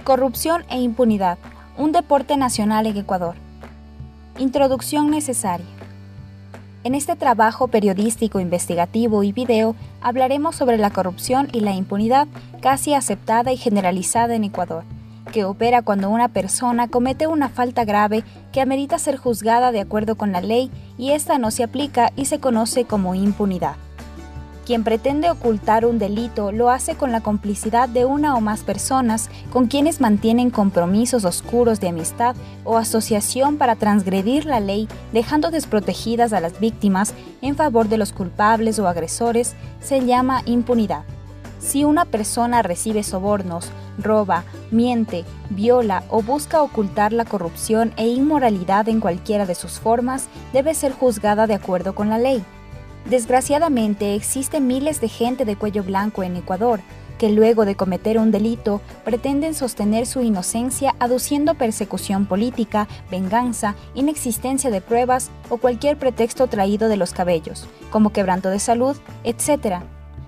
Corrupción e impunidad, un deporte nacional en Ecuador. Introducción necesaria. En este trabajo periodístico, investigativo y video hablaremos sobre la corrupción y la impunidad casi aceptada y generalizada en Ecuador, que opera cuando una persona comete una falta grave que amerita ser juzgada de acuerdo con la ley y esta no se aplica y se conoce como impunidad. Quien pretende ocultar un delito lo hace con la complicidad de una o más personas con quienes mantienen compromisos oscuros de amistad o asociación para transgredir la ley, dejando desprotegidas a las víctimas en favor de los culpables o agresores, se llama impunidad. Si una persona recibe sobornos, roba, miente, viola o busca ocultar la corrupción e inmoralidad en cualquiera de sus formas, debe ser juzgada de acuerdo con la ley. Desgraciadamente, existen miles de gente de cuello blanco en Ecuador, que luego de cometer un delito pretenden sostener su inocencia aduciendo persecución política, venganza, inexistencia de pruebas o cualquier pretexto traído de los cabellos, como quebranto de salud, etc.,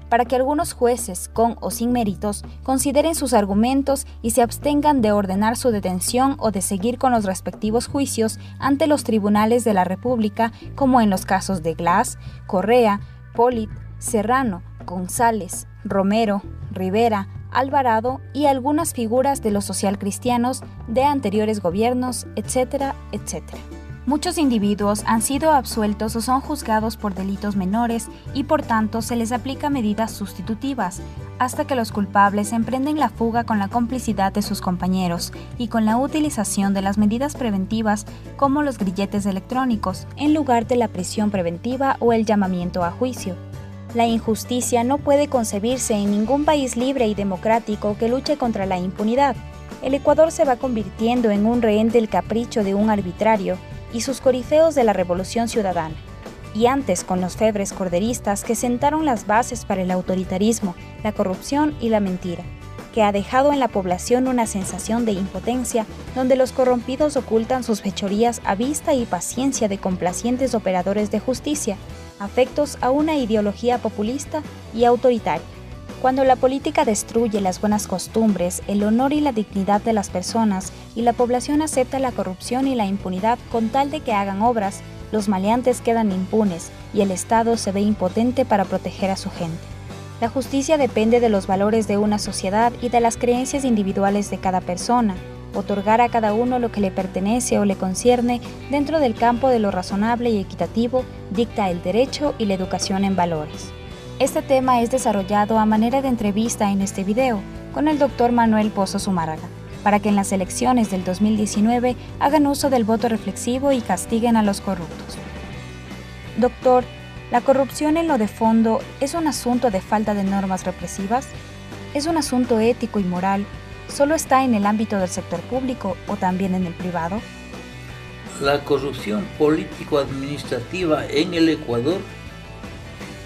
para que algunos jueces, con o sin méritos, consideren sus argumentos y se abstengan de ordenar su detención o de seguir con los respectivos juicios ante los tribunales de la República, como en los casos de Glass, Correa, Polit, Serrano, González, Romero, Rivera, Alvarado y algunas figuras de los socialcristianos de anteriores gobiernos, etc., etc. Muchos individuos han sido absueltos o son juzgados por delitos menores y por tanto se les aplica medidas sustitutivas, hasta que los culpables emprenden la fuga con la complicidad de sus compañeros y con la utilización de las medidas preventivas como los grilletes electrónicos, en lugar de la prisión preventiva o el llamamiento a juicio. La injusticia no puede concebirse en ningún país libre y democrático que luche contra la impunidad. El Ecuador se va convirtiendo en un rehén del capricho de un arbitrario y sus corifeos de la revolución ciudadana, y antes con los febres corderistas que sentaron las bases para el autoritarismo, la corrupción y la mentira, que ha dejado en la población una sensación de impotencia donde los corrompidos ocultan sus fechorías a vista y paciencia de complacientes operadores de justicia, afectos a una ideología populista y autoritaria. Cuando la política destruye las buenas costumbres, el honor y la dignidad de las personas y la población acepta la corrupción y la impunidad con tal de que hagan obras, los maleantes quedan impunes y el Estado se ve impotente para proteger a su gente. La justicia depende de los valores de una sociedad y de las creencias individuales de cada persona. Otorgar a cada uno lo que le pertenece o le concierne dentro del campo de lo razonable y equitativo dicta el derecho y la educación en valores. Este tema es desarrollado a manera de entrevista en este video con el Dr. Manuel Pozo Zumárraga, para que en las elecciones del 2019 hagan uso del voto reflexivo y castiguen a los corruptos. Doctor, ¿la corrupción en lo de fondo es un asunto de falta de normas represivas? ¿Es un asunto ético y moral? ¿Solo está en el ámbito del sector público o también en el privado? La corrupción político-administrativa en el Ecuador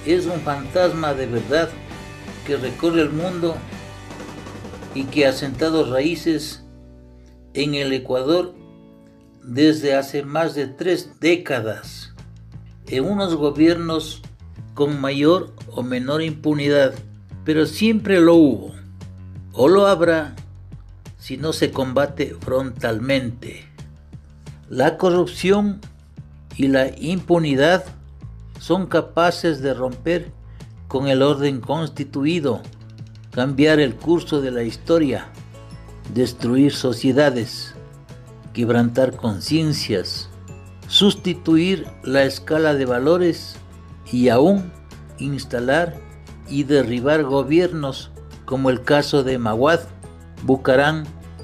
es un fantasma de verdad que recorre el mundo y que ha sentado raíces en el Ecuador desde hace más de 3 décadas, en unos gobiernos con mayor o menor impunidad, pero siempre lo hubo, o lo habrá si no se combate frontalmente. La corrupción y la impunidad son capaces de romper con el orden constituido, cambiar el curso de la historia, destruir sociedades, quebrantar conciencias, sustituir la escala de valores y aún instalar y derribar gobiernos como el caso de Maguad, Bucaram,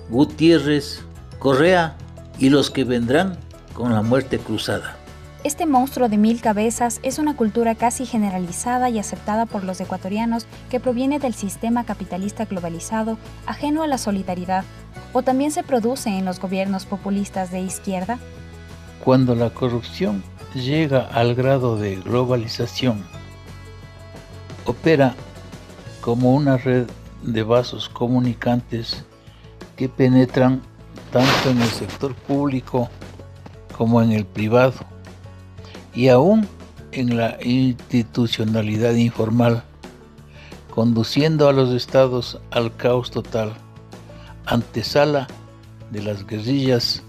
Gutiérrez, Correa y los que vendrán con la muerte cruzada. Este monstruo de 1000 cabezas es una cultura casi generalizada y aceptada por los ecuatorianos que proviene del sistema capitalista globalizado, ajeno a la solidaridad, o también se produce en los gobiernos populistas de izquierda. Cuando la corrupción llega al grado de globalización, opera como una red de vasos comunicantes que penetran tanto en el sector público como en el privado, y aún en la institucionalidad informal, conduciendo a los estados al caos total, antesala de las guerrillas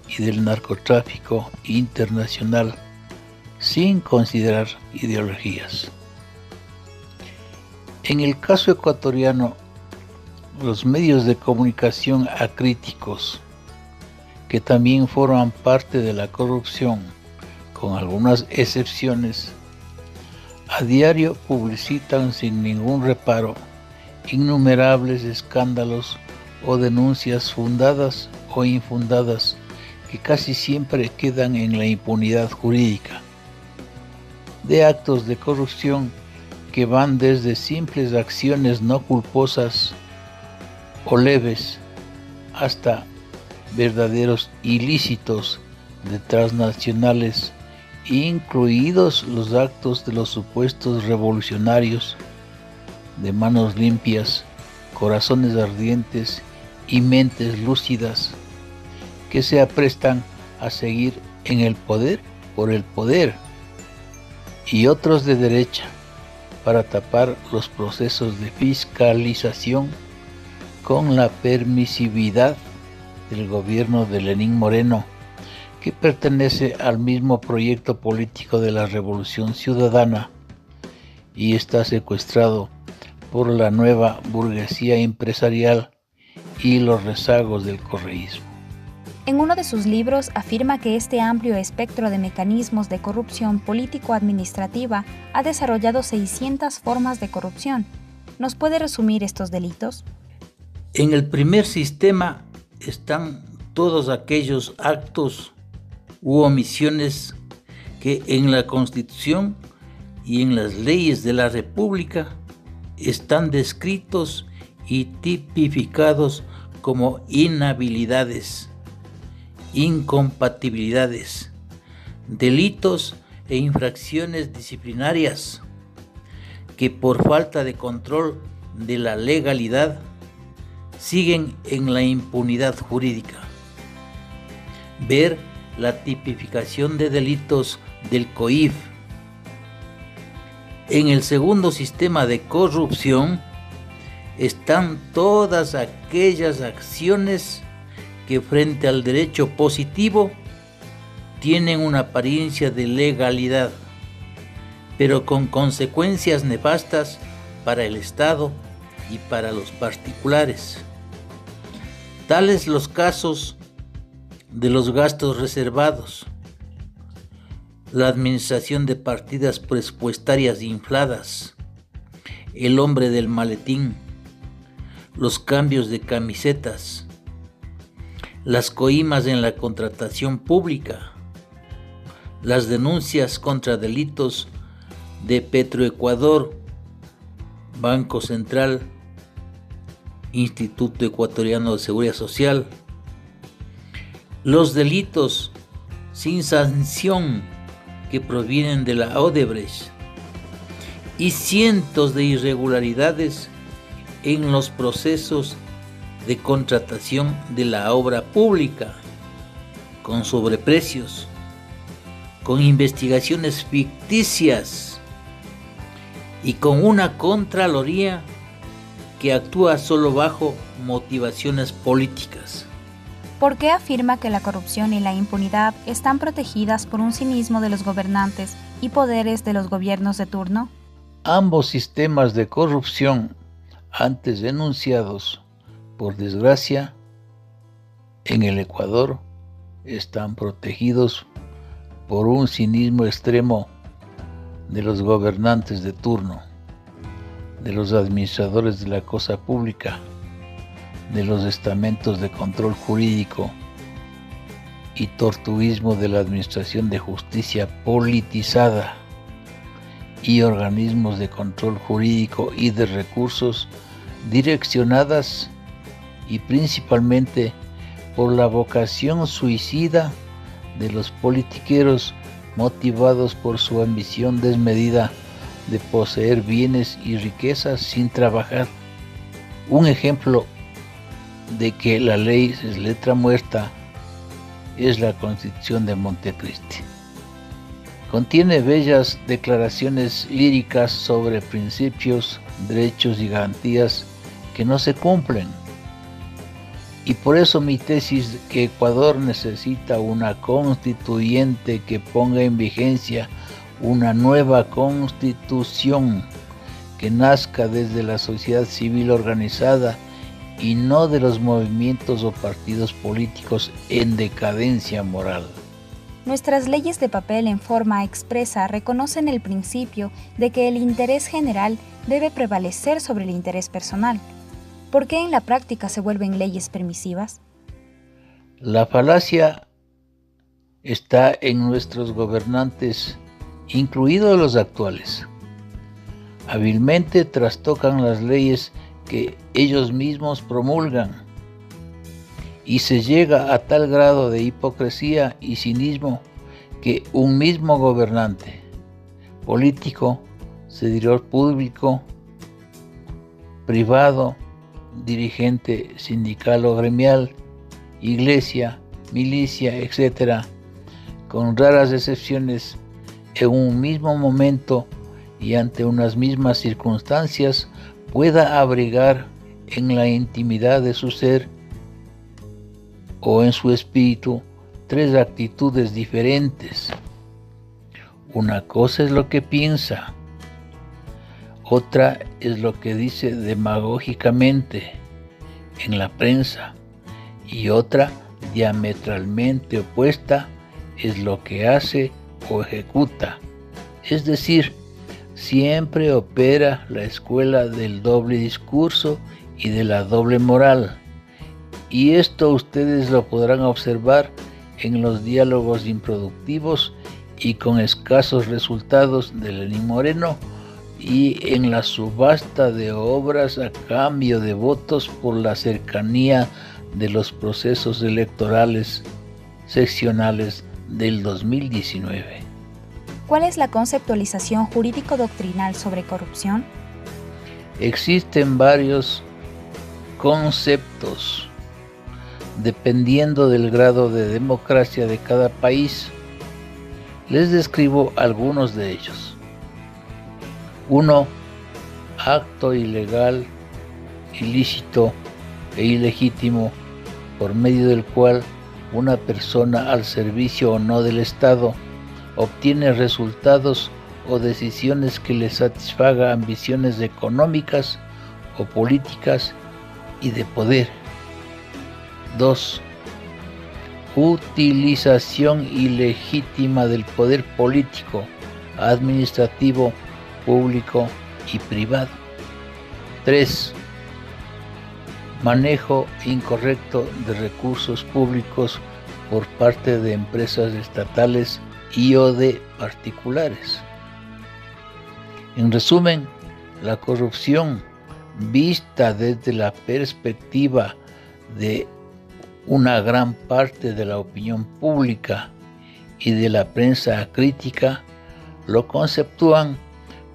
y del narcotráfico internacional, sin considerar ideologías. En el caso ecuatoriano, los medios de comunicación acríticos, que también forman parte de la corrupción, con algunas excepciones, a diario publicitan sin ningún reparo innumerables escándalos o denuncias fundadas o infundadas que casi siempre quedan en la impunidad jurídica, de actos de corrupción que van desde simples acciones no culposas o leves hasta verdaderos ilícitos de transnacionales, incluidos los actos de los supuestos revolucionarios de manos limpias, corazones ardientes y mentes lúcidas que se aprestan a seguir en el poder por el poder, y otros de derecha para tapar los procesos de fiscalización con la permisividad del gobierno de Lenín Moreno, que pertenece al mismo proyecto político de la Revolución Ciudadana y está secuestrado por la nueva burguesía empresarial y los rezagos del correísmo. En uno de sus libros afirma que este amplio espectro de mecanismos de corrupción político-administrativa ha desarrollado 600 formas de corrupción. ¿Nos puede resumir estos delitos? En el primer sistema están todos aquellos actos u omisiones que en la Constitución y en las leyes de la República están descritos y tipificados como inhabilidades, incompatibilidades, delitos e infracciones disciplinarias que por falta de control de la legalidad siguen en la impunidad jurídica. Ver la tipificación de delitos del COIF. En el segundo sistema de corrupción están todas aquellas acciones que frente al derecho positivo tienen una apariencia de legalidad, pero con consecuencias nefastas para el Estado y para los particulares. Tales los casos de los gastos reservados, la administración de partidas presupuestarias infladas, el hombre del maletín, los cambios de camisetas, las coimas en la contratación pública, las denuncias contra delitos de Petroecuador, Banco Central, Instituto Ecuatoriano de Seguridad Social, los delitos sin sanción que provienen de la Odebrecht y cientos de irregularidades en los procesos de contratación de la obra pública, con sobreprecios, con investigaciones ficticias y con una Contraloría que actúa solo bajo motivaciones políticas. ¿Por qué afirma que la corrupción y la impunidad están protegidas por un cinismo de los gobernantes y poderes de los gobiernos de turno? Ambos sistemas de corrupción, antes enunciados, por desgracia, en el Ecuador, están protegidos por un cinismo extremo de los gobernantes de turno, de los administradores de la cosa pública, de los estamentos de control jurídico y tortuguismo de la administración de justicia politizada y organismos de control jurídico y de recursos direccionadas y principalmente por la vocación suicida de los politiqueros motivados por su ambición desmedida de poseer bienes y riquezas sin trabajar. Un ejemplo de que la ley es letra muerta es la Constitución de Montecristi. Contiene bellas declaraciones líricas sobre principios, derechos y garantías que no se cumplen. Y por eso mi tesis que Ecuador necesita una constituyente que ponga en vigencia una nueva constitución que nazca desde la sociedad civil organizada y no de los movimientos o partidos políticos en decadencia moral. Nuestras leyes de papel en forma expresa reconocen el principio de que el interés general debe prevalecer sobre el interés personal. ¿Por qué en la práctica se vuelven leyes permisivas? La falacia está en nuestros gobernantes, incluidos los actuales. Hábilmente trastocan las leyes que ellos mismos promulgan y se llega a tal grado de hipocresía y cinismo que un mismo gobernante, político, servidor público, privado, dirigente sindical o gremial, iglesia, milicia, etc., con raras excepciones, en un mismo momento y ante unas mismas circunstancias, pueda abrigar en la intimidad de su ser o en su espíritu tres actitudes diferentes. Una cosa es lo que piensa, otra es lo que dice demagógicamente en la prensa y otra diametralmente opuesta es lo que hace o ejecuta. Es decir, siempre opera la escuela del doble discurso y de la doble moral. Y esto ustedes lo podrán observar en los diálogos improductivos y con escasos resultados de Lenín Moreno y en la subasta de obras a cambio de votos por la cercanía de los procesos electorales seccionales del 2019. ¿Cuál es la conceptualización jurídico-doctrinal sobre corrupción? Existen varios conceptos dependiendo del grado de democracia de cada país. Les describo algunos de ellos. 1. Acto ilegal, ilícito e ilegítimo por medio del cual una persona al servicio o no del Estado obtiene resultados o decisiones que le satisfaga ambiciones económicas o políticas y de poder. 2. Utilización ilegítima del poder político, administrativo, público y privado. 3. Manejo incorrecto de recursos públicos por parte de empresas estatales y o de particulares. En resumen, la corrupción vista desde la perspectiva de una gran parte de la opinión pública y de la prensa crítica lo conceptúan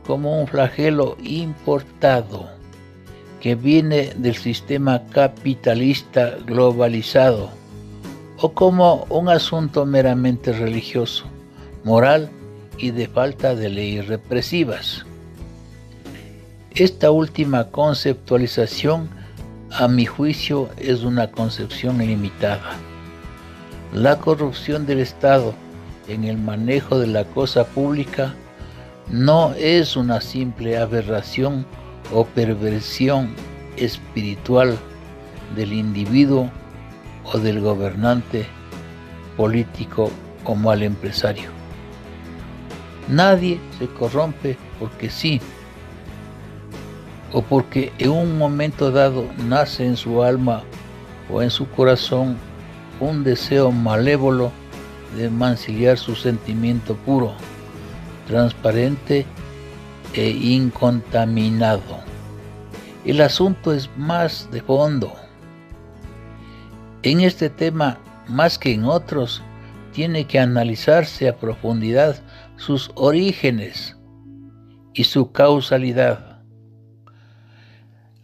como un flagelo importado que viene del sistema capitalista globalizado o como un asunto meramente religioso, moral y de falta de leyes represivas. Esta última conceptualización, a mi juicio, es una concepción limitada. La corrupción del Estado en el manejo de la cosa pública no es una simple aberración o perversión espiritual del individuo o del gobernante político o mal empresario. Nadie se corrompe porque sí, o porque en un momento dado nace en su alma o en su corazón un deseo malévolo de mancillar su sentimiento puro, transparente e incontaminado. El asunto es más de fondo. En este tema, más que en otros, tiene que analizarse a profundidad sus orígenes y su causalidad.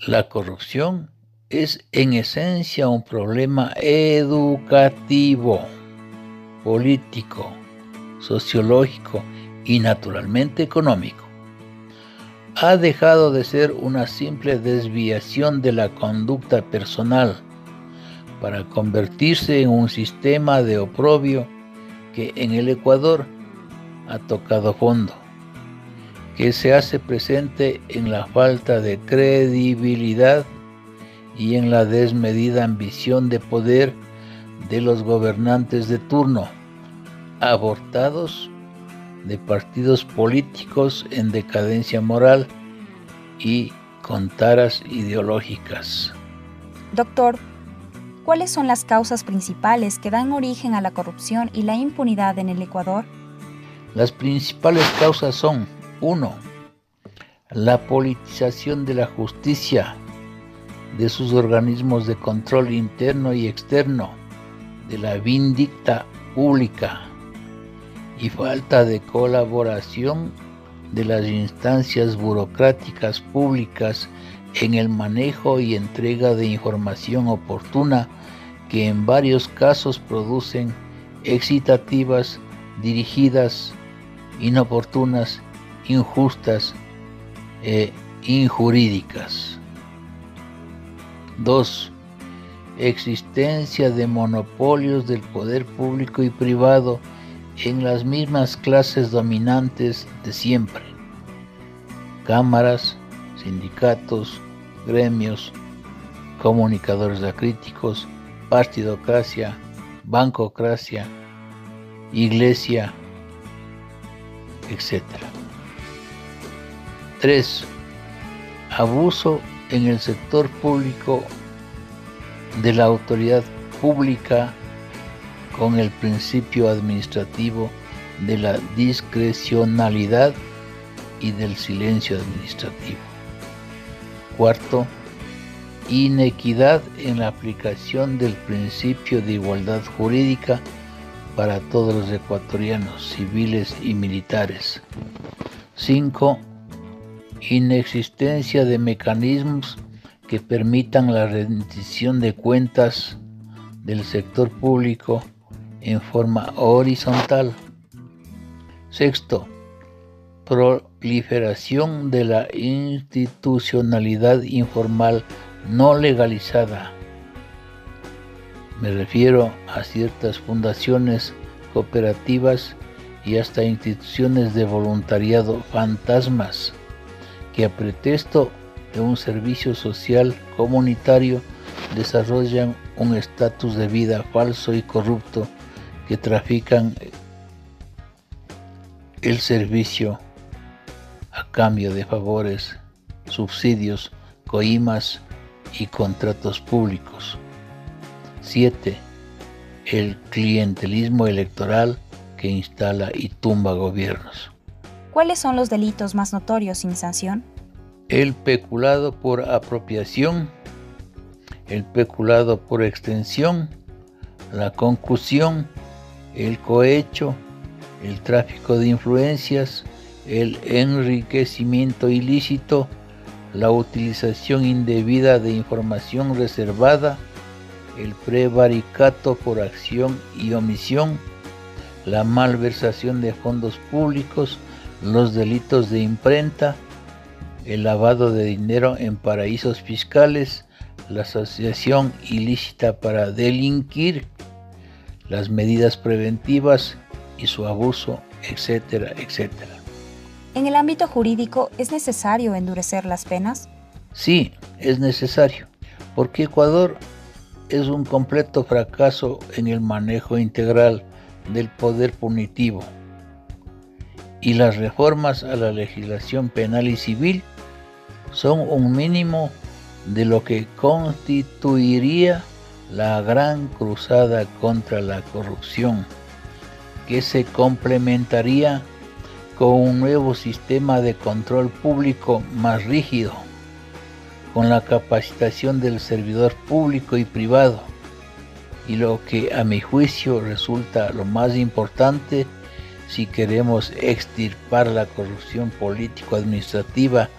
La corrupción es en esencia un problema educativo, político, sociológico y naturalmente económico. Ha dejado de ser una simple desviación de la conducta personal para convertirse en un sistema de oprobio que en el Ecuador ha tocado fondo, que se hace presente en la falta de credibilidad y en la desmedida ambición de poder de los gobernantes de turno, abortados de partidos políticos en decadencia moral y con taras ideológicas. Doctor, ¿cuáles son las causas principales que dan origen a la corrupción y la impunidad en el Ecuador? Las principales causas son: 1. La politización de la justicia, de sus organismos de control interno y externo, de la vindicta pública y falta de colaboración de las instancias burocráticas públicas en el manejo y entrega de información oportuna que en varios casos producen excitativas, dirigidas, inoportunas, injustas e injurídicas. 2. Existencia de monopolios del poder público y privado en las mismas clases dominantes de siempre: cámaras, sindicatos, gremios, comunicadores acríticos, partidocracia, bancocracia, iglesia, etc. 3. Abuso en el sector público de la autoridad pública con el principio administrativo de la discrecionalidad y del silencio administrativo. 4. Inequidad en la aplicación del principio de igualdad jurídica para todos los ecuatorianos, civiles y militares. 5. Inexistencia de mecanismos que permitan la rendición de cuentas del sector público en forma horizontal. 6. Proliferación de la institucionalidad informal no legalizada. Me refiero a ciertas fundaciones, cooperativas y hasta instituciones de voluntariado fantasmas que, a pretexto de un servicio social comunitario, desarrollan un estatus de vida falso y corrupto, que trafican el servicio a cambio de favores, subsidios, coimas y contratos públicos. 7. El clientelismo electoral que instala y tumba gobiernos. ¿Cuáles son los delitos más notorios sin sanción? El peculado por apropiación, el peculado por extensión, la concusión, el cohecho, el tráfico de influencias, el enriquecimiento ilícito, la utilización indebida de información reservada, el prevaricato por acción y omisión, la malversación de fondos públicos, los delitos de imprenta, el lavado de dinero en paraísos fiscales, la asociación ilícita para delinquir, las medidas preventivas y su abuso, etcétera, etcétera. ¿En el ámbito jurídico es necesario endurecer las penas? Sí, es necesario, porque Ecuador es un completo fracaso en el manejo integral del poder punitivo, y las reformas a la legislación penal y civil son un mínimo de lo que constituiría la gran cruzada contra la corrupción, que se complementaría con un nuevo sistema de control público más rígido, con la capacitación del servidor público y privado, y lo que a mi juicio resulta lo más importante si queremos extirpar la corrupción político-administrativa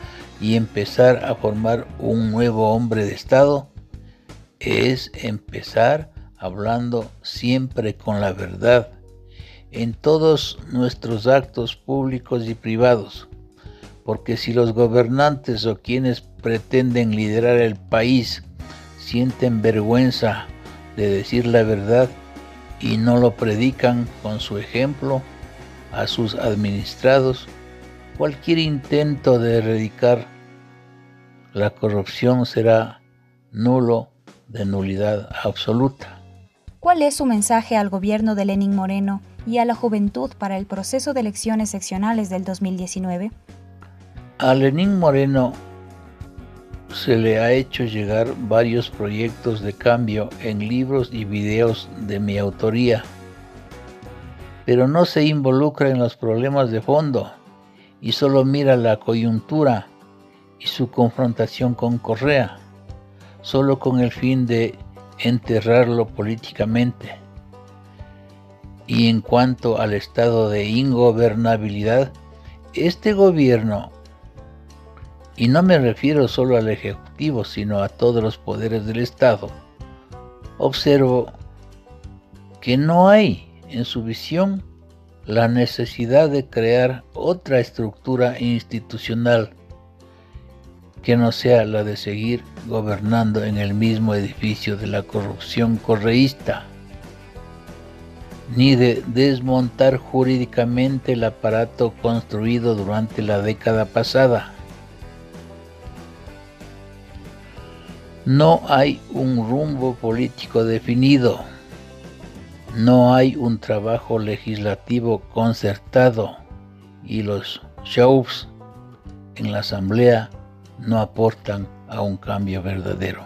y empezar a formar un nuevo hombre de Estado, es empezar hablando siempre con la verdad en todos nuestros actos públicos y privados, porque si los gobernantes o quienes pretenden liderar el país sienten vergüenza de decir la verdad y no lo predican con su ejemplo a sus administrados, cualquier intento de erradicar la corrupción será nulo, de nulidad absoluta. ¿Cuál es su mensaje al gobierno de Lenín Moreno y a la juventud para el proceso de elecciones seccionales del 2019? A Lenín Moreno se le ha hecho llegar varios proyectos de cambio en libros y videos de mi autoría, pero no se involucra en los problemas de fondo y solo mira la coyuntura y su confrontación con Correa, solo con el fin de enterrarlo políticamente. Y en cuanto al estado de ingobernabilidad, este gobierno, y no me refiero solo al Ejecutivo, sino a todos los poderes del Estado, observo que no hay en su visión la necesidad de crear otra estructura institucional que no sea la de seguir gobernando en el mismo edificio de la corrupción correísta, ni de desmontar jurídicamente el aparato construido durante la década pasada. No hay un rumbo político definido, no hay un trabajo legislativo concertado y los shows en la Asamblea no aportan a un cambio verdadero.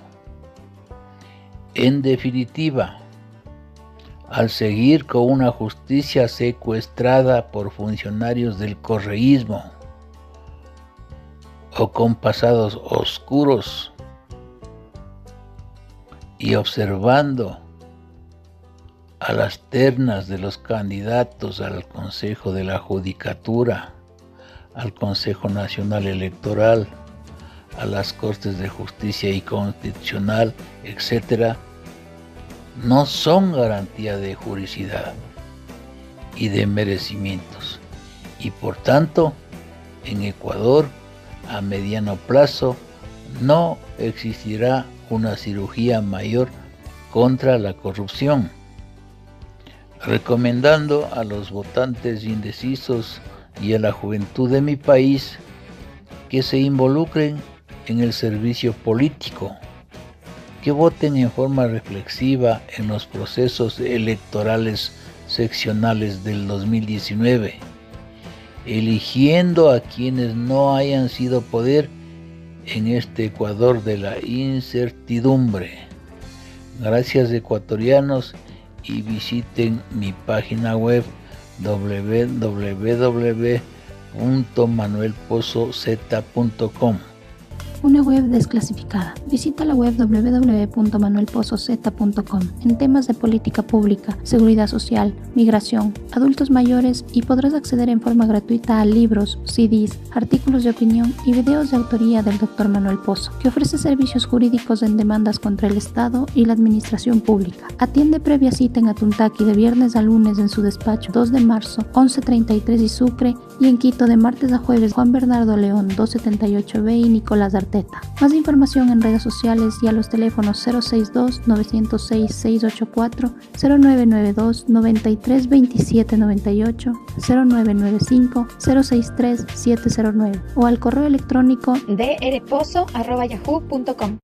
En definitiva, al seguir con una justicia secuestrada por funcionarios del correísmo o con pasados oscuros y observando a las ternas de los candidatos al Consejo de la Judicatura, al Consejo Nacional Electoral, a las Cortes de Justicia y Constitucional, etc., no son garantía de juricidad y de merecimientos. Y por tanto, en Ecuador, a mediano plazo, no existirá una cirugía mayor contra la corrupción, recomendando a los votantes indecisos y a la juventud de mi país que se involucren en el servicio político, que voten en forma reflexiva en los procesos electorales seccionales del 2019, eligiendo a quienes no hayan sido poder en este Ecuador de la incertidumbre. Gracias, ecuatorianos, y visiten mi página web www.manuelpozoz.com. Una web desclasificada. Visita la web www.manuelpozoz.com en temas de política pública, seguridad social, migración, adultos mayores, y podrás acceder en forma gratuita a libros, CDs, artículos de opinión y videos de autoría del Dr. Manuel Pozo, que ofrece servicios jurídicos en demandas contra el Estado y la administración pública. Atiende previa cita en Atuntaqui de viernes a lunes en su despacho 2 de marzo, 11:33 y Sucre, y en Quito de martes a jueves Juan Bernardo León 278B y Nicolás Arteta. Más información en redes sociales y a los teléfonos 062-906-684, 0992-932798, 0995-063-709 o al correo electrónico drpozo@yahoo.com.